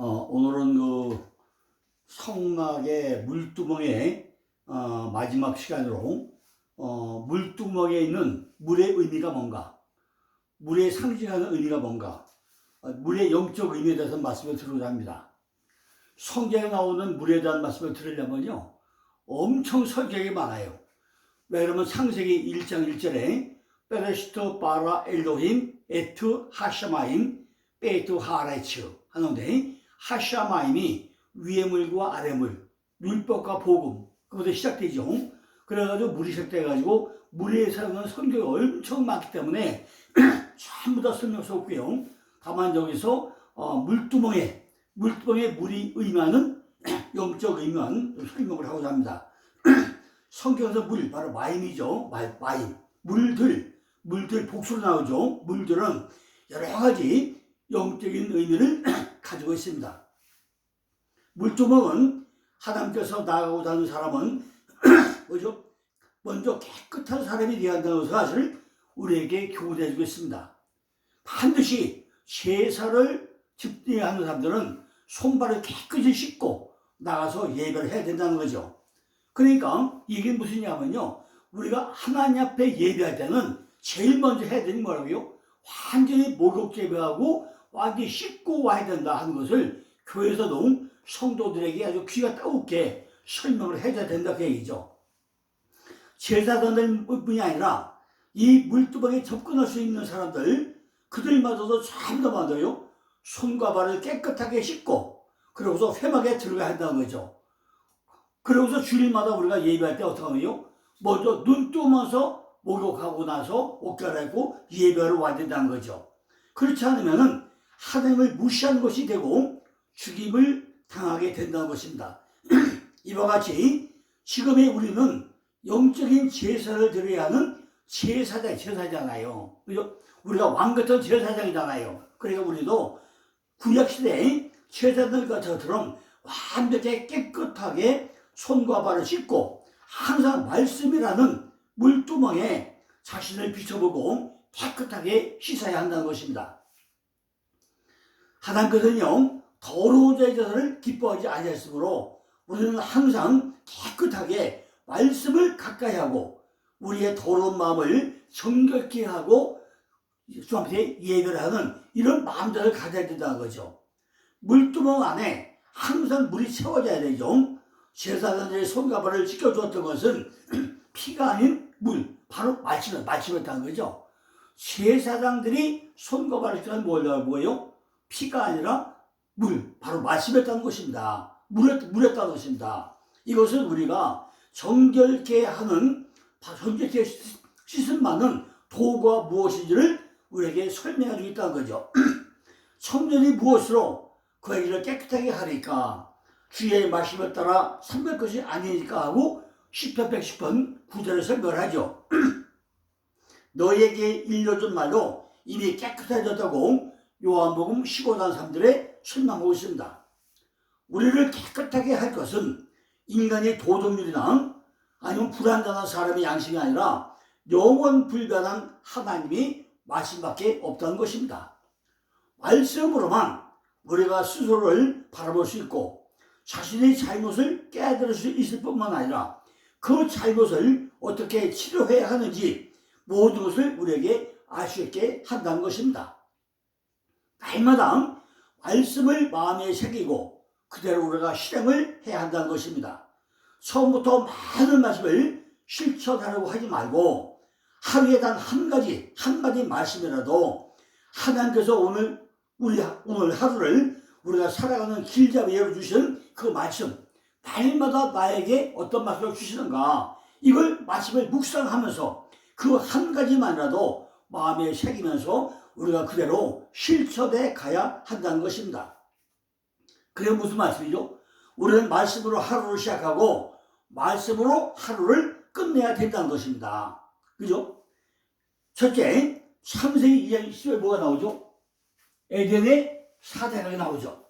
오늘은 성막의 물두멍의 마지막 시간으로 물두멍에 있는 물의 의미가 뭔가, 물의 상징하는 의미가 뭔가, 물의 영적 의미에 대해서 말씀을 드리고자 합니다. 성경에 나오는 물에 대한 말씀을 드리려면요, 엄청 설명이 많아요. 왜냐하면 창세기 1장 1절에 베레시트 바라 엘로힘 에트 하샤마임 베이트 하레츠 하는데, 하샤마임이 위의 물과 아래 물, 율법과 복음, 그것도 시작되죠. 그래가지고 물이 시작돼가지고 물에 사용하는 성경이 엄청 많기 때문에 전부 다 설명할 수 없고요. 다만 여기서 물두멍에 물이 의미하는 영적 의미만 설명을 하고자 합니다. 성경에서 물, 바로 마임이죠. 마임. 물들 복수로 나오죠. 물들은 여러 가지 영적인 의미를 가지고 있습니다. 물두멍은 하나님께서 나아가고자 하는 사람은 뭐죠? 먼저 깨끗한 사람이 되어야 한다는 사실을 우리에게 교훈해 주고 있습니다. 반드시 제사를 집례하는 사람들은 손발을 깨끗이 씻고 나가서 예배를 해야 된다는 거죠. 그러니까 이게 무엇이냐면요, 우리가 하나님 앞에 예배할 때는 제일 먼저 해야 되는 뭐라고요? 완전히 목욕 제배하고 완전히 씻고 와야 된다 하는 것을 교회에서도 성도들에게 아주 귀가 따갑게 설명을 해줘야 된다 그 얘기죠. 제사장들뿐이 아니라 이 물두멍에 접근할 수 있는 사람들, 그들마저도 전부 다 맞아요. 손과 발을 깨끗하게 씻고 그러고서 회막에 들어가야 한다는 거죠. 그러고서 주일마다 우리가 예배할 때 어떻게 하면요, 먼저 눈 뜨면서 목욕하고 나서 옷 갈아입고 예배를 와야 된다는 거죠. 그렇지 않으면은 하나님을 무시하는 것이 되고 죽임을 당하게 된다는 것입니다. 이와 같이 지금의 우리는 영적인 제사를 드려야 하는 제사잖아요. 그죠? 우리가 왕 같은 제사장이잖아요. 그러니까 우리도 구약시대의 제사들 같은 완벽하게 깨끗하게 손과 발을 씻고 항상 말씀이라는 물두멍에 자신을 비춰보고 깨끗하게 씻어야 한다는 것입니다. 하나님께서는요, 더러운 자의 제사를 기뻐하지 아니하시므로 우리는 항상 깨끗하게 말씀을 가까이 하고 우리의 더러운 마음을 정결케 하고 주 앞에 예배를 하는 이런 마음들을 가져야 된다는 거죠. 물두멍 안에 항상 물이 채워져야 되죠. 제사장들의 손과 발을 씻겨주었던 것은 피가 아닌 물, 바로 말씀이었다는 거죠. 제사장들이 손과 발을 씻는 뭐예요? 피가 아니라 물, 바로 말씀이었다는 것입니다. 물이었다는 것입니다. 이것은 우리가 정결케 씻음 받는 도구가 무엇인지를 우리에게 설명해 주겠다는 거죠. 청년이 무엇으로 그에게를 깨끗하게 하리까? 주의 말씀에 따라 삼갈 것이 아니니까 하고 10편 110편 9절을 설명하죠. 너에게 일러준 말로 이미 깨끗해졌다고 요한복음 15장 3절에 설명하고 있습니다. 우리를 깨끗하게 할 것은 인간의 도덕률이나 아니면 불완전한 사람의 양심이 아니라 영원 불변한 하나님이 말씀밖에 없다는 것입니다. 말씀으로만 우리가 스스로를 바라볼 수 있고 자신의 잘못을 깨달을 수 있을 뿐만 아니라 그 잘못을 어떻게 치료해야 하는지 모든 것을 우리에게 알 수 있게 한다는 것입니다. 날마다 말씀을 마음에 새기고 그대로 우리가 실행을 해야 한다는 것입니다. 처음부터 많은 말씀을 실천하려고 하지 말고 하루에 단 한 가지 말씀이라도 하나님께서 오늘 하루를 우리가 살아가는 길잡이 열어주신 그 말씀, 날마다 나에게 어떤 말씀을 주시는가, 이걸 말씀을 묵상하면서 그 한 가지만이라도 마음에 새기면서 우리가 그대로 실천해 가야 한다는 것입니다. 그게 무슨 말씀이죠? 우리는 말씀으로 하루를 시작하고 말씀으로 하루를 끝내야 된다는 것입니다. 그죠? 첫째, 창세기 2장 10절 뭐가 나오죠? 에덴의 4대강이 나오죠.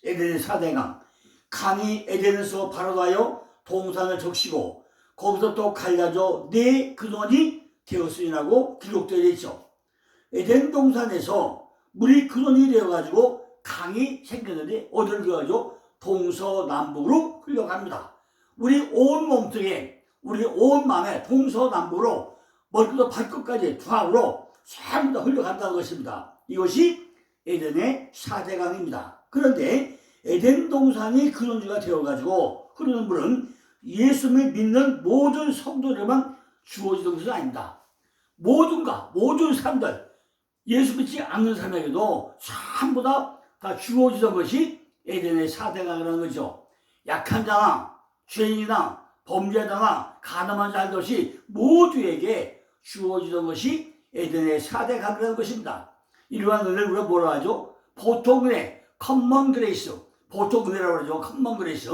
에덴의 4대강. 강이 에덴에서 발원하여 동산을 적시고 거기서 또 갈라져 네 근원이 되었으리라고 기록되어 있죠. 에덴 동산에서 물이 근원이 되어가지고 강이 생겼는데 어디를 흘러가죠? 동서남북으로 흘러갑니다. 우리 온 몸속에, 우리 온 마음에 동서남북으로 머리부터 발끝까지 좌우로 전부 다 흘러간다는 것입니다. 이것이 에덴의 4대 강입니다. 그런데 에덴 동산이 근원지가 되어가지고 흐르는 물은 예수를 믿는 모든 성도들만 주어지는 것은 아닙니다. 모든 사람들, 예수 믿지 않는 사람에게도 전부 다 주어지던 것이 에덴의 4대 강이라는 거죠. 약한 자나 죄인이나 범죄자나 가늠한 자 것이 모두에게 주어지던 것이 에덴의 4대 강이라는 것입니다. 이러한 은혜를 우리가 뭐라 하죠? 보통 은혜, 커먼 그레이스. 보통 은혜라고 하죠. 커먼 그레이스.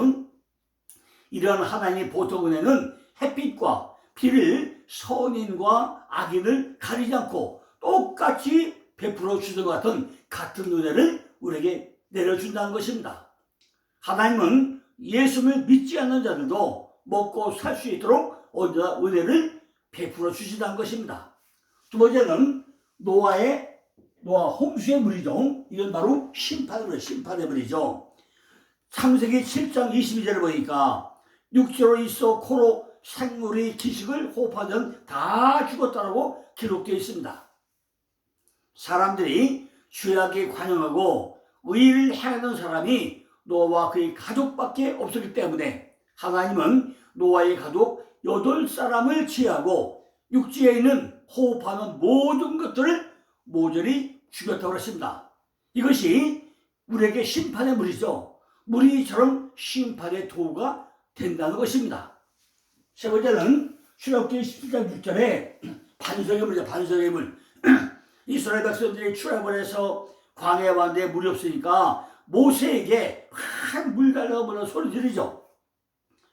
이러한 하나님의 보통 은혜는 햇빛과 비를 선인과 악인을 가리지 않고 똑같이 베풀어 주는 것 같은 은혜를 우리에게 내려준다는 것입니다. 하나님은 예수를 믿지 않는 자들도 먹고 살 수 있도록 언제나 은혜를 베풀어 주신다는 것입니다. 두 번째는 노아 홍수의 물이죠. 이건 바로 심판의 물이죠. 창세기 7장 22절을 보니까 육체로 있어 코로 생물이 기식을 호흡하던 다 죽었다라고 기록되어 있습니다. 사람들이 죄악에 관영하고 의를 행하는 사람이 노아와 그의 가족밖에 없었기 때문에 하나님은 노아의 가족 8사람을 제하고 육지에 있는 호흡하는 모든 것들을 모조리 죽였다고 했습니다. 이것이 우리에게 심판의 물이죠. 물이처럼 심판의 도구가 된다는 것입니다. 세 번째는 출애굽기 17장 6절에 반석의 물이죠. 반석의 물. 이스라엘 백성들이 출애굽을 해서 광야에 왔는데 물이 없으니까 모세에게 물 달라고 소리 지르죠.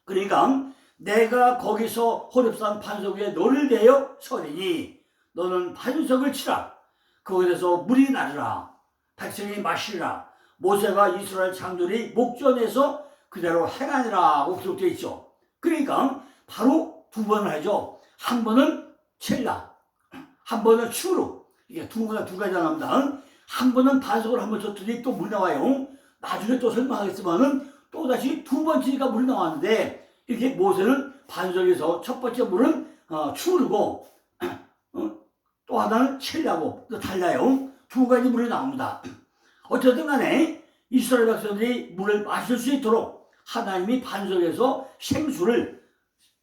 그러니까 내가 거기서 호렙산 반석 위에 너를 대어 서리니 너는 반석을 치라. 거기에서 물이 나르라. 백성이 마시라. 모세가 이스라엘 장들이 목전에서 그대로 행하니라고 기록되어 있죠. 그러니까 바로 두 번을 하죠. 한 번은 첼라, 한 번은 추루. 이게 두 가지가 나옵니다. 한 번은 반석을 한번 쳤더니 또 물 나와요. 나중에 또 설명하겠지만은 또 다시 두 번째가 물이 나왔는데 이렇게 모세는 반석에서 첫 번째 물은 추르고 또 하나는 첼라고 달라요. 두 가지 물이 나옵니다. 어쨌든 간에 이스라엘 백성들이 물을 마실 수 있도록 하나님이 반석에서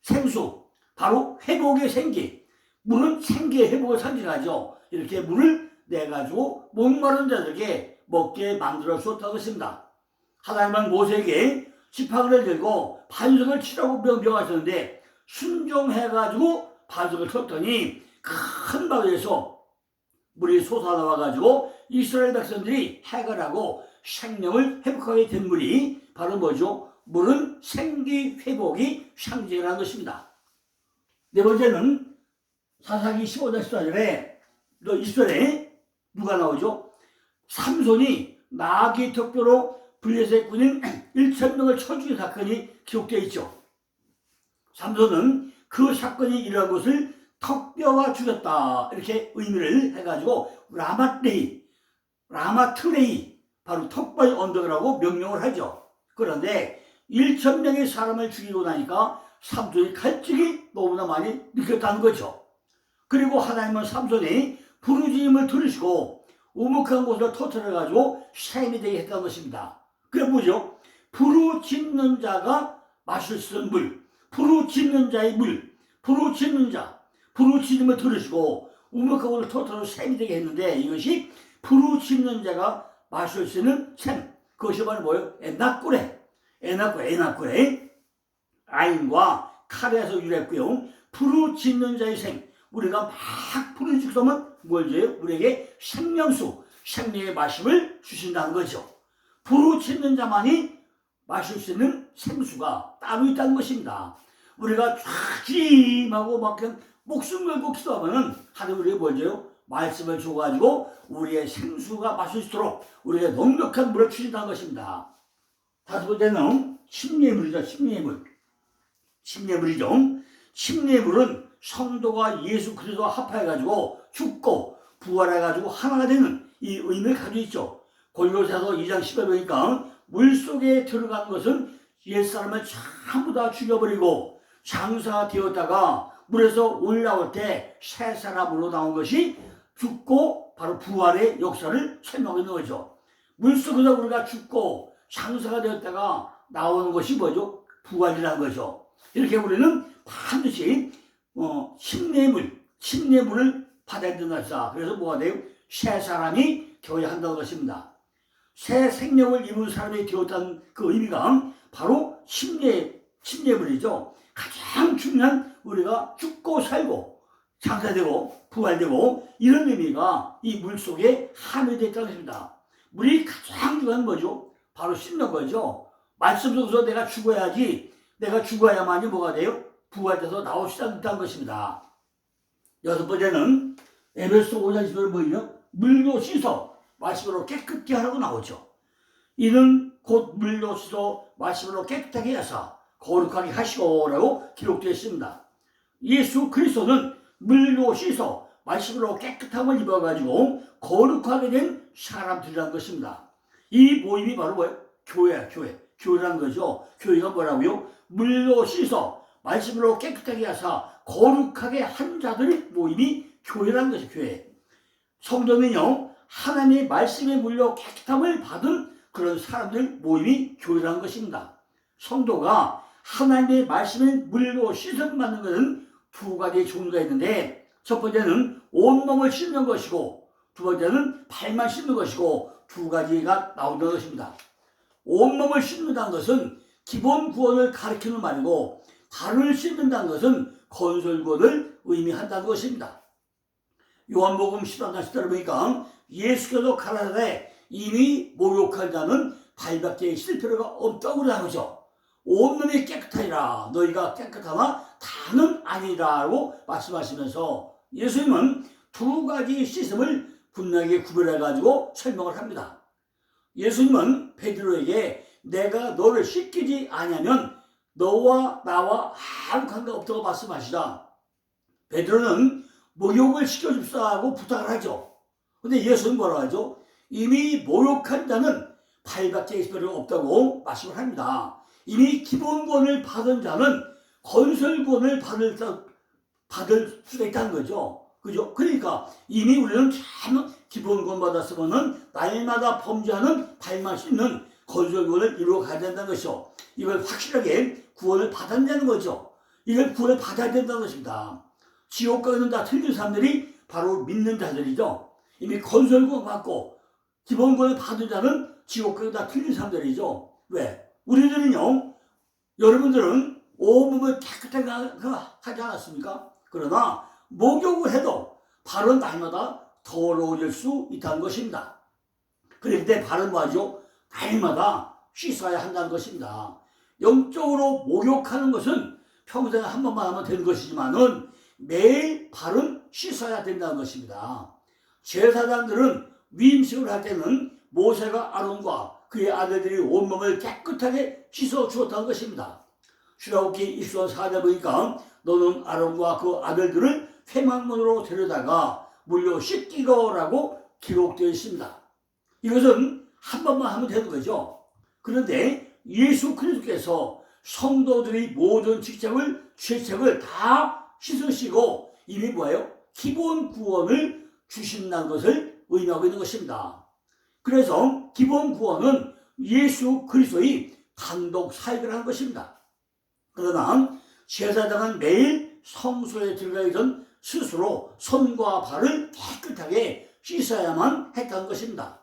생수, 바로 회복의 생기, 물은 생기의 회복을 상징하죠. 이렇게 물을 내가지고 목마른 자들에게 먹게 만들어 주었다고 했습니다. 하나님은 모세에게 지팡이를 들고 반석을 치라고 명령하셨는데 순종해가지고 반석을 쳤더니 큰 바위에서 물이 솟아나와가지고 이스라엘 백성들이 해결하고 생명을 회복하게 된 물이 바로 뭐죠? 물은 생기 회복이 상징이라는 것입니다. 네 번째는 사사기 15장 14절에 이스라엘에 누가 나오죠? 삼손이 나귀 턱뼈로 블레셋 군인 1,000명을 쳐 죽인 사건이 기록되어 있죠. 삼손은 그 사건이 일어난 것을 턱뼈와 죽였다 이렇게 의미를 해가지고 라마트레이 바로 턱뼈의 언덕이라고 명명을 하죠. 그런데 1,000명의 사람을 죽이고 나니까 삼손이 칼집이 너무나 많이 느꼈다는 거죠. 그리고 하나님은 삼손이 부르짖음을 들으시고 우묵한 곳을 터뜨려가지고 샘이 되게 했다는 것입니다. 그게 뭐죠? 부르짖는 자가 마실 수 있는 물, 부르짖는 자의 물, 부르짖음을 들으시고 우묵한 곳을 터뜨려 샘이 되게 했는데 이것이 부르짖는 자가 마실 수 있는 샘, 그것이 바로 뭐예요? 에나꾸레, 아인과 카레에서 유래했고요. 부르짖는 자의 생, 우리가 막 부르짖으면 뭘요? 우리에게 생명의 마심을 주신다는 거죠. 부르짖는 자만이 마실 수 있는 생수가 따로 있다는 것입니다. 우리가 쫙짐하고 막 목숨 걸고 기도하면은 하나님 우리에게 뭘요? 말씀을 줘가지고 우리의 생수가 마실 수 있도록 우리에게 넉넉한 물을 주신다는 것입니다. 다섯 번째는 침례의 물이죠. 침례의 물은 성도가 예수 그리스도와 합하여가지고 죽고 부활해가지고 하나가 되는 이 의미를 가지고 있죠. 골로새서 2장 10에 보니까 물속에 들어간 것은 옛사람을 전부 다 죽여버리고 장사가 되었다가 물에서 올라올 때 새 사람으로 나온 것이 죽고 바로 부활의 역사를 설명하고 있는 거죠. 물속에서 우리가 죽고 장사가 되었다가 나오는 것이 뭐죠? 부활이라는 거죠. 이렇게 우리는 반드시 침례물을 받아야 된다. 그래서 뭐가 돼요? 새 사람이 되어야 한다는 것입니다. 새 생명을 입은 사람이 되었다는 그 의미가 바로 침례물이죠. 가장 중요한 우리가 죽고 살고 장사되고 부활되고 이런 의미가 이 물속에 함유되어 있다는 것입니다. 물이 가장 중요한 뭐죠? 바로 씻는 거죠. 말씀 속에서 내가 죽어야지, 내가 죽어야만이 뭐가 돼요? 부활돼서 나올 수 있다는 것입니다. 여섯 번째는 에베소 5장 10절은 뭐예요? 물로 씻어 말씀으로 깨끗게 하라고 나오죠. 이는 곧 물로 씻어 말씀으로 깨끗하게 하사 거룩하게 하시고라고 기록되어 있습니다. 예수 그리스도는 물로 씻어 말씀으로 깨끗함을 입어가지고 거룩하게 된 사람들이라는 것입니다. 이 모임이 바로 뭐예요? 교회라는 거죠. 교회가 뭐라고요? 물로 씻어 말씀으로 깨끗하게 하사 거룩하게 한 자들의 모임이 교회라는 것이죠. 교회. 성도는요, 하나님의 말씀에 물려 깨끗함을 받은 그런 사람들 모임이 교회라는 것입니다. 성도가 하나님의 말씀에 물로 씻음 받는 것은 두 가지 종류가 있는데, 첫 번째는 온몸을 씻는 것이고 두 번째는 발만 씻는 것이고 두 가지가 나온다는 것입니다. 온몸을 씻는다는 것은 기본 구원을 가리키는 말이고, 발을 씻는다는 것은 건설구원을 의미한다는 것입니다. 요한복음 13장 10절을 보니까 예수께서 가라사대 이미 목욕한 자는 발밖에 씻을 필요가 없다고 그러죠. 온몸이 깨끗하리라 너희가 깨끗하나 다는 아니라고 말씀하시면서 예수님은 두 가지 씻음을 분명하게 구별해가지고 설명을 합니다. 예수님은 베드로에게 내가 너를 씻기지 아니하면 너와 나와 아무 관계가 없다고 말씀하시다. 베드로는 목욕을 시켜줍사하고 부탁을 하죠. 근데 예수는 뭐라고 하죠? 이미 목욕한 자는 발밖에 있을 필요가 없다고 말씀을 합니다. 이미 기본권을 받은 자는 건설권을 받을 수가 있다는 거죠. 그죠? 그러니까 이미 우리는 참 기본권 받았으면은 날마다 범죄하는 발만 씻는 건설권을 이루어 가야 된다는 것이죠. 이걸 확실하게 구원을 받아내는 거죠. 이걸 구원을 받아야 된다는 것입니다. 지옥 가는 다 틀린 사람들이 바로 믿는 자들이죠. 이미 건설권 받고 기본권을 받은 자는 지옥 가는 다 틀린 사람들이죠. 왜? 우리들은요, 여러분들은 온몸을 깨끗하게 하지 않았습니까? 그러나 목욕을 해도 발은 날마다 더러워질 수 있다는 것입니다. 그럴 때 발은 뭐하죠? 날마다 씻어야 한다는 것입니다. 영적으로 목욕하는 것은 평생에 한 번만 하면 되는 것이지만은 매일 발은 씻어야 된다는 것입니다. 제사장들은 위임식을 할 때는 모세가 아론과 그의 아들들이 온몸을 깨끗하게 씻어 주었다는 것입니다. 출애굽기 20장 4절 보니까 너는 아론과 그 아들들을 회막문으로 데려다가 물로 씻기고라고 기록되어 있습니다. 이것은 한 번만 하면 되는 거죠. 그런데 예수 그리스도께서 성도들이 모든 죄책을 다 씻으시고 이미 뭐예요? 기본 구원을 주신다는 것을 의미하고 있는 것입니다. 그래서 기본 구원은 예수 그리스도의 단독 사역을 하는 것입니다. 그러나 제사장은 매일 성소에 들어가기 전 스스로 손과 발을 깨끗하게 씻어야만 했다는 것입니다.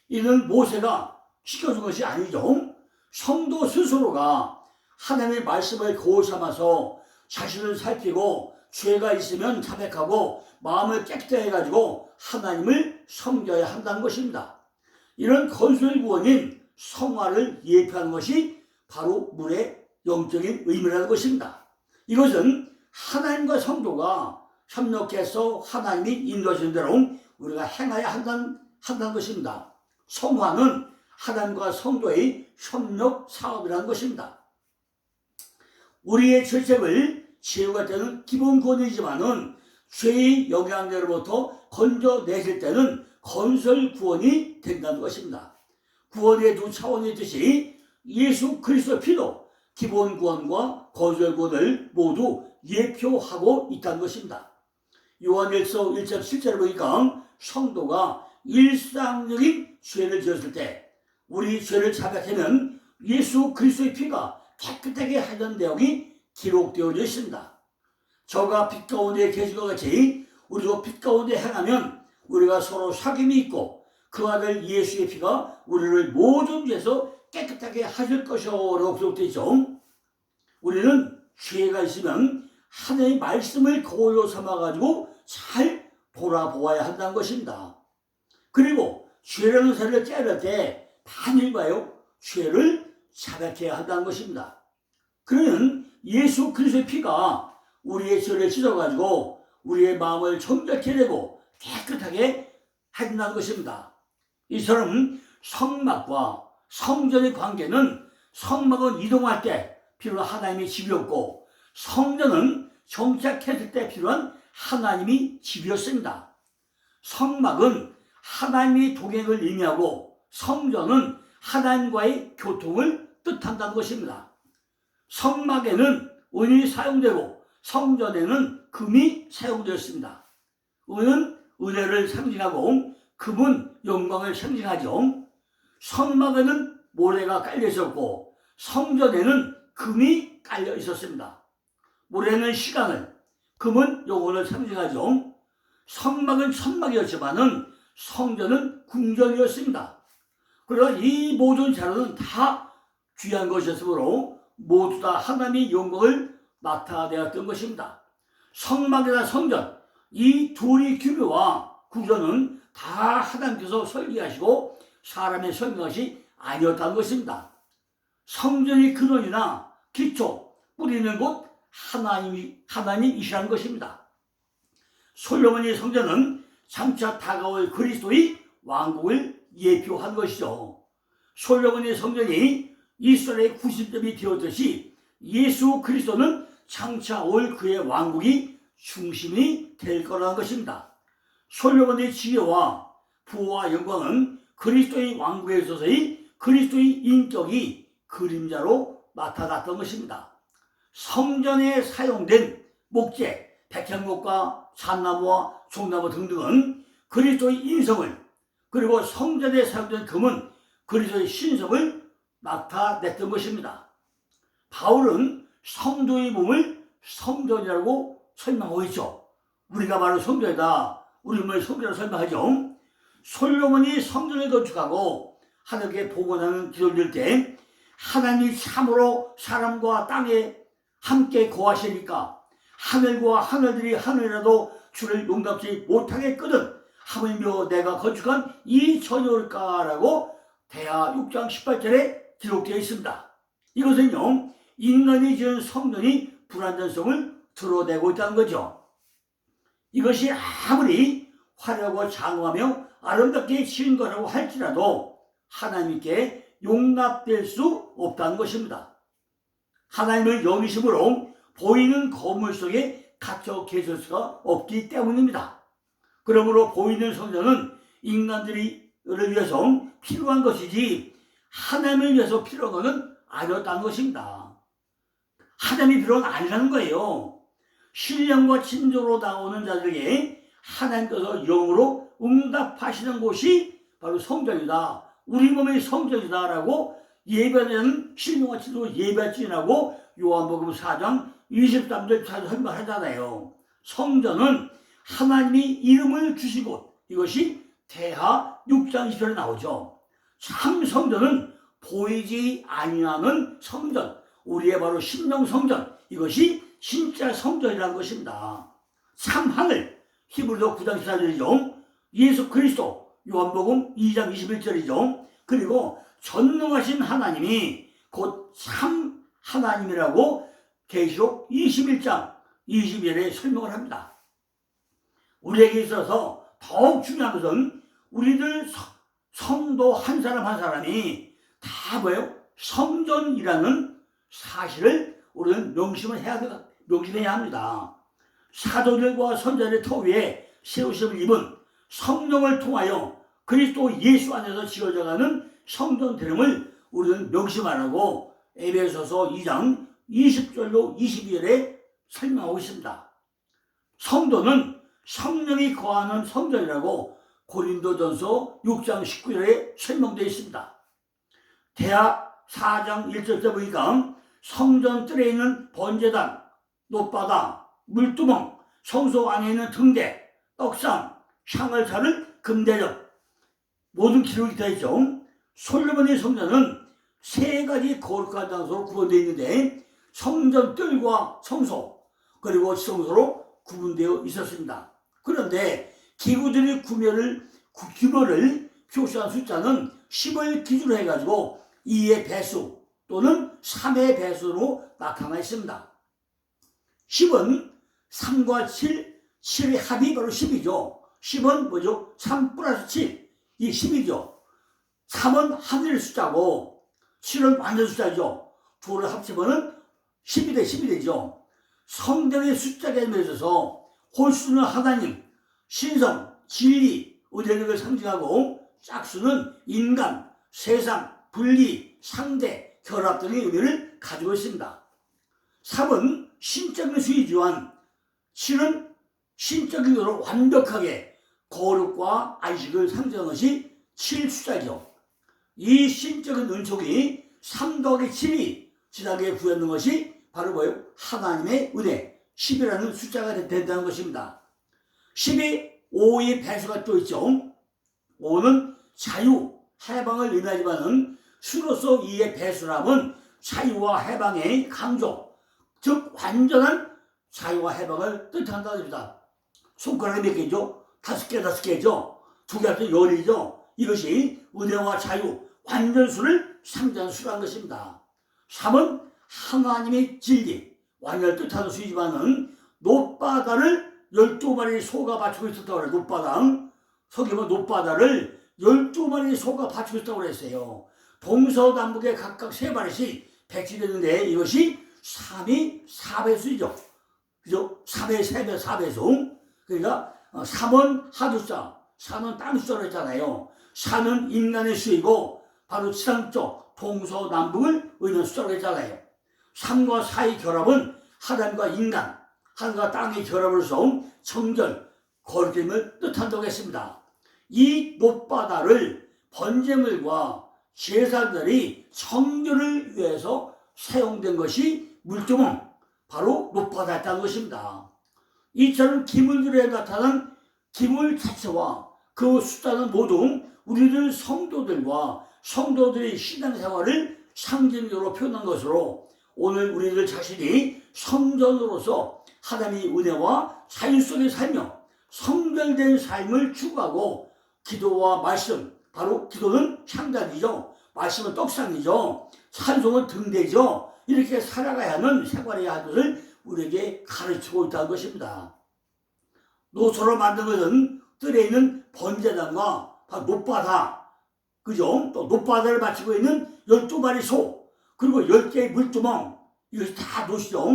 이는 모세가 시켜준 것이 아니죠. 성도 스스로가 하나님의 말씀을 거울 삼아서 자신을 살피고 죄가 있으면 자백하고 마음을 깨끗하게 해가지고 하나님을 섬겨야 한다는 것입니다. 이런 건설 구원인 성화를 예표하는 것이 바로 물의 영적인 의미라는 것입니다. 이것은 하나님과 성도가 협력해서 하나님이 인도하신 대로 우리가 행해야 한다는 것입니다. 성화는 하나님과 성도의 협력 사업이라는 것입니다. 우리의 죄책을 지우가 되는 기본 구원이지만은 죄의 영향으로부터 건져내실 때는 건설 구원이 된다는 것입니다. 구원의 두 차원이 있듯이 예수 그리스도의 피도 기본 구원과 거절 구원을 모두 예표하고 있다는 것입니다. 요한일서 1장 7절을 보니까 성도가 일상적인 죄를 지었을 때 우리 죄를 자백하는 예수 그리스도의 피가 깨끗하게 하는 내용이 기록되어져 있습니다. 저가 빛 가운데 계신 것 같이 우리도 빛 가운데 행하면 우리가 서로 사귐이 있고 그 아들 예수의 피가 우리를 모든 죄에서 깨끗하게 하실 것이라고 기록되어 있죠. 우리는 죄가 있으면 하나님의 말씀을 고요 삼아가지고 잘 돌아보아야 한다는 것입니다. 그리고 죄라는 살을 째릴 때 반일과요 죄를 자백해야 한다는 것입니다. 그러면 예수 그리스도의 피가 우리의 죄를 씻어가지고 우리의 마음을 정결케 되고 깨끗하게 한다는 것입니다. 이처럼 성막과 성전의 관계는 성막은 이동할 때 필요한 하나님의 집이었고 성전은 정착했을 때 필요한 하나님이 집이었습니다. 성막은 하나님의 동행을 의미하고 성전은 하나님과의 교통을 뜻한다는 것입니다. 성막에는 은이 사용되고 성전에는 금이 사용되었습니다. 은은 은혜를 상징하고 금은 영광을 상징하죠. 성막에는 모래가 깔려 있었고 성전에는 금이 깔려 있었습니다. 모래는 시간을, 금은 영혼을 상징하죠. 성막은 천막이었지만은 성전은 궁전이었습니다. 그러나 이 모든 자료는 다 귀한 것이었으므로 모두 다 하나님의 영광을 나타내었던 것입니다. 성막이나 성전, 이 둘의 규모와 구조는 다 하나님께서 설계하시고 사람의 설계한 것이 아니었다는 것입니다. 성전의 근원이나 기초, 뿌리는 곳 하나님이시라는 것입니다. 솔로몬의 성전은 장차 다가올 그리스도의 왕국을 예표한 것이죠. 솔로몬의 성전이 이스라엘의 구심점이 되었듯이 예수 그리스도는 장차 올 그의 왕국이 중심이 될 거라는 것입니다. 솔로몬의 지혜와 부와 영광은 그리스도의 왕국에 있어서의 그리스도의 인격이 그림자로 나타났던 것입니다. 성전에 사용된 목재, 백향목과 잣나무와 종나무 등등은 그리스도의 인성을, 그리고 성전에 사용된 금은 그리스도의 신성을 나타냈던 것입니다. 바울은 성도의 몸을 성전이라고 설명하고 있죠. 우리가 바로 성전이다. 우리 몸을 성전이라고 설명하죠. 솔로몬이 성전을 건축하고 하나님께 복원하는 기도를 드릴 때 하나님이 참으로 사람과 땅에 함께 거하시니까 하늘과 하늘들이 하늘이라도 주를 용납지 못하겠거든 하물며 내가 건축한 이 전효일까라고 대하 6장 18절에 기록되어 있습니다. 이것은요 인간이 지은 성전이 불완전성을 드러내고 있다는 거죠. 이것이 아무리 화려하고 장엄하며 아름답게 지은 거라고 할지라도 하나님께 용납될 수 없다는 것입니다. 하나님을 영이심으로 보이는 거물 속에 갇혀 계실 수가 없기 때문입니다. 그러므로 보이는 성전은 인간들을 위해서 필요한 것이지 하나님을 위해서 필요한 것은 아니었다는 것입니다. 하나님이 필요한 건 아니라는 거예요. 신령과 진정으로 나오는 자들에게 하나님께서 영으로 응답하시는 곳이 바로 성전이다. 우리 몸의 성전이다라고 예배는 신령과 진정으로 예배지라고 요한복음 4장 23절 설명하잖아요. 성전은 하나님이 이름을 주신 곳, 이것이 대하 6장 20절에 나오죠. 참 성전은 보이지 아니하는 성전, 우리의 바로 심령 성전, 이것이 진짜 성전이라는 것입니다. 참 하늘, 히브리서 9장 14절이죠. 예수 그리스도, 요한복음 2장 21절이죠. 그리고 전능하신 하나님이 곧 참 하나님이라고 계시록 21장 22절에 설명을 합니다. 우리에게 있어서 더욱 중요한 것은 우리들 성도 한 사람 한 사람이 다 뭐예요? 성전이라는 사실을 우리는 명심해야 합니다. 사도들과 선자들의 터 위에 세우심을 입은 성령을 통하여 그리스도 예수 안에서 지어져가는 성전 드림을 우리는 명심하라고 에베소서 2장 20절로 22절에 설명하고 있습니다. 성도는 성령이 거하는 성전이라고 고린도전서 6장 19절에 설명되어 있습니다. 대학 4장 1절때 보니까 성전 뜰에 있는 번제단, 놋바다, 물두멍, 성소 안에 있는 등대, 떡상, 향을 차는 금대접 모든 기록이 되어 있죠. 솔로몬의 성전은 세 가지 거룩한 장소로 구분되어 있는데 성전 뜰과 성소 그리고 지성소로 구분되어 있었습니다. 그런데 기구들의 규모를 표시한 숫자는 10을 기준으로 해가지고 2의 배수 또는 3의 배수로 나타나 있습니다. 10은 3과 7, 7의 합이 바로 10이죠. 10은 뭐죠? 3 플러스 7, 이 10이죠. 3은 하늘의 숫자고 7은 완전 숫자죠. 둘을 합치면 10이 되죠. 성경의 숫자에 있어서 홀수는 하나님, 신성, 진리, 의례력을 상징하고 짝수는 인간, 세상, 분리, 상대, 결합 등의 의미를 가지고 있습니다. 3은 신적인 수이지만 7은 신적인 의미로 완벽하게 거룩과 안식을 상징하는 것이 7 숫자죠. 이 신적인 은총이 3 더하기 7이 지나게 구했는 것이 바로 뭐예요? 하나님의 은혜 10이라는 숫자가 된다는 것입니다. 10이 5의 배수가 또 있죠. 5는 자유, 해방을 의미하지만 수로서 2의 배수람은 자유와 해방의 강조, 즉 완전한 자유와 해방을 뜻한다는 것입니다. 손가락이 몇 개죠? 5개죠. 2개 합쳐 10이죠. 이것이 은혜와 자유, 완전수를 상징하는 수라는 것입니다. 3은 하나님의 진리, 완전을 뜻하는 수이지만은 놋바다를 12마리 소가 바치고 있었다고 그래요. 놋바다. 속이면 놋바다를 12마리 소가 바치고 있었다고 그랬어요. 동서남북에 각각 3마리씩 배치되는데 이것이 3이 4배수이죠. 그죠? 3의 3배, 4배수. 그러니까 3은 하두자, 4는 땅 숫자로 했잖아요. 4는 인간의 수이고 바로 지상적 동서남북을 의미하는 숫자로 했잖아요. 3과 4의 결합은 하나님과 인간, 하늘과 땅의 결합으로서 청결, 거룩함을 뜻한다고 했습니다. 이 놋바다를 번제물과 제사들이 청결을 위해서 사용된 것이 물두멍, 바로 놋바다였다는 것입니다. 이처럼 기물들에 나타난 기물 자체와 그 숫자는 모두 우리들 성도들과 성도들의 신앙생활을 상징적으로 표현한 것으로 오늘 우리들 자신이 성전으로서 하나님의 은혜와 자유 속에 살며 성결된 삶을 추구하고 기도와 말씀, 바로 기도는 향단이죠. 말씀은 떡상이죠. 찬송은 등대죠. 이렇게 살아가야 하는 생활의 하듯을 우리에게 가르치고 있다는 것입니다. 노소로 만든 것은 뜰에 있는 번제단과 놋바다, 그죠? 또 놋바다를 바치고 있는 12마리 소, 그리고 10개의 물두멍, 이것이 다 놋이죠.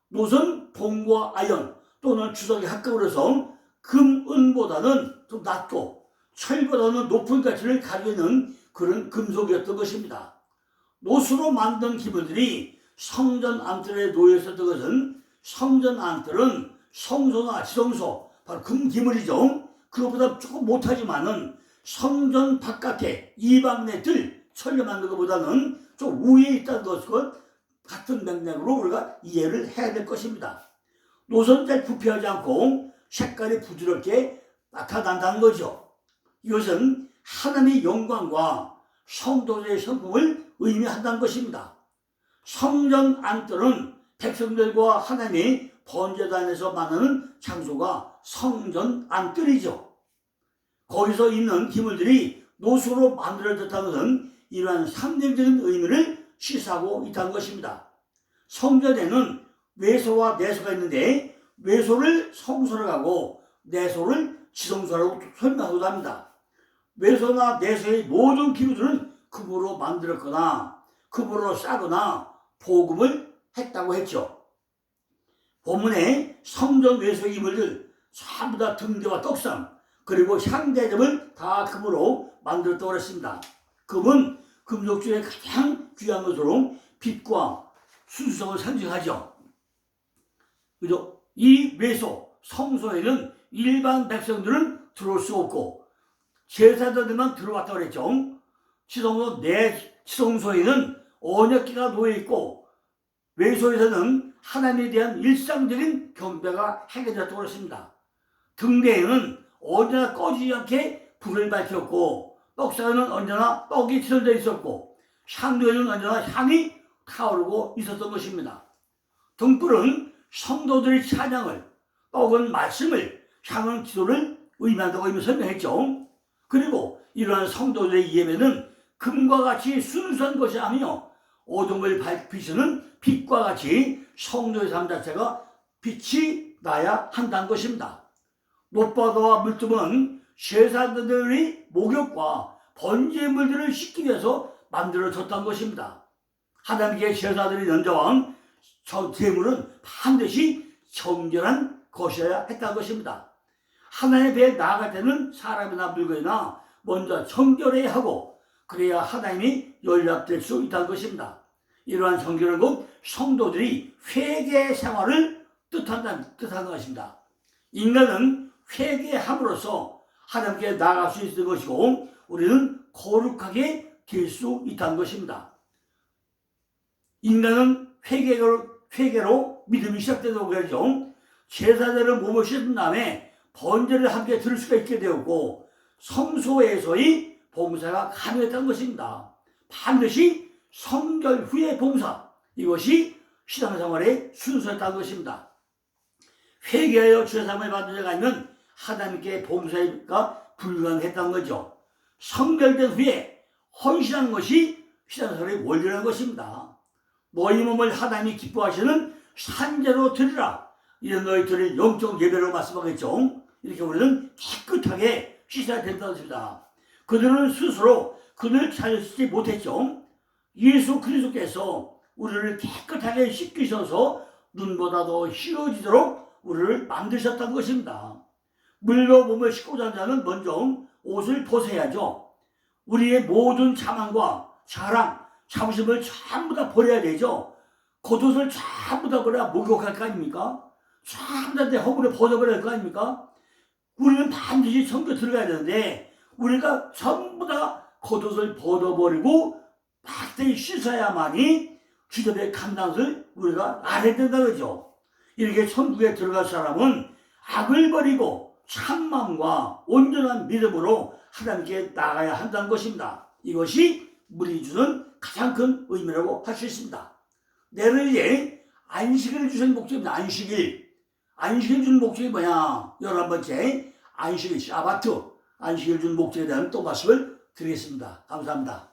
놋은 동과 아연 또는 주석에 가까워 해서 금, 은보다는 좀 낮고 철보다는 높은 가치를 가지고 있는 그런 금속이었던 것입니다. 놋으로 만든 기물들이 성전 안뜰에 놓여 있었던 것은 성전 안뜰은 성소나 지성소, 바로 금기물이죠. 그것보다 조금 못하지만은 성전 바깥에 이방인의 뜰 철로 만든 것보다는 좀 우위에 있다는 것과 같은 맥락으로 우리가 이해를 해야 될 것입니다. 놋은 잘 부패하지 않고 색깔이 부드럽게 나타난다는 거죠. 이것은 하나님의 영광과 성도들의 성품을 의미한다는 것입니다. 성전 안뜰은 백성들과 하나님의 번제단에서 만나는 장소가 성전 안뜰이죠. 거기서 있는 기물들이 놋으로 만들어졌다는 것은 이러한 상징적인 의미를 시사하고 있다는 것입니다. 성전에는 외소와 내소가 있는데 외소를 성소로 하고 내소를 지성소라고 설명하기도 합니다. 외소나 내소의 모든 기물들은 금으로 만들었거나 금으로 싸거나 보금을 했다고 했죠. 본문에 성전 외소의 기물들 전부 다 등대와 떡상 그리고 향대접을 다 금으로 만들었다고 그랬습니다. 금은 금속 중에 가장 귀한 것으로 빛과 순수성을 상징하죠. 그죠? 이 외소, 성소에는 일반 백성들은 들어올 수 없고 제사장들만 들어왔다고 그랬죠. 지성소에는 언약궤가 놓여있고 외소에서는 하나님에 대한 일상적인 경배가 행해졌다고 그랬습니다. 등대에는 언제나 꺼지지 않게 불을 밝혔고 떡상에는 언제나 떡이 칠해져 있었고 향도에는 언제나 향이 타오르고 있었던 것입니다. 등불은 성도들의 찬양을, 떡은 말씀을, 향은 기도를 의미한다고 이미 설명했죠. 그리고 이러한 성도들의 예배는 금과 같이 순수한 것이 아니며 어둠을 비추는 빛과 같이 성도의 삶 자체가 빛이 나야 한다는 것입니다. 못바다와 물두멍은 제사장들의 목욕과 번제의 물들을 씻기 위해서 만들어졌다는 것입니다. 하나님께 제사들이 연장한 저 제물은 반드시 정결한 것이어야 했다는 것입니다. 하나님 배에 나아갈 때는 사람이나 물건이나 먼저 정결해야 하고 그래야 하나님이 연락될 수 있다는 것입니다. 이러한 정결한 것 성도들이 회개 생활을 뜻하는 것입니다. 인간은 회개함으로써 하나님께 나아갈 수 있는 것이고 우리는 거룩하게 될 수 있다는 것입니다. 인간은 회개로 믿음이 시작된다고 그러죠. 제사장을 몸을 씻은 다음에 번제를 함께 들을 수가 있게 되었고 성소에서의 봉사가 가능했다는 것입니다. 반드시 성결 후의 봉사, 이것이 신앙생활의 순서였다는 것입니다. 회개하여 주의 사함을 받은 자가 아니면 하나님께 봉사가 불가능했다는 거죠. 성결된 후에 헌신하는 것이 신앙생활의 원리라는 것입니다. 너희 몸을 하나님이 기뻐하시는 산재로 드리라. 이런 너희들의 영적 예배로 말씀하겠죠. 이렇게 우리는 깨끗하게 씻어야 된다는 것입니다. 그들은 스스로 그들을 찾지 못했죠. 예수 그리스도께서 우리를 깨끗하게 씻기셔서 눈보다 더 희어지도록 우리를 만드셨다는 것입니다. 물로 몸을 씻고 자는 자는 먼저 옷을 벗어야죠. 우리의 모든 자만과 자랑, 자부심을 전부 다 버려야 되죠. 겉옷을 전부 다 버려야 목욕할 거 아닙니까? 전부 다 내 허물을 벗어버려야 할 거 아닙니까? 우리는 반드시 성교 들어가야 되는데 우리가 전부 다 겉옷을 벗어버리고 박대히 씻어야만이 주접의 감당을 우리가 알아야 된다는 거죠. 이렇게 천국에 들어갈 사람은 악을 버리고 참마음과 온전한 믿음으로 하나님께 나가야 한다는 것입니다. 이것이 물이 주는 가장 큰 의미라고 할 수 있습니다. 내일 안식일을 주신 목적입니다. 안식일 주는 목적이 뭐냐? 11번째 안식일 샤바트, 안식일 주는 목적에 대한 또 말씀을 드리겠습니다. 감사합니다.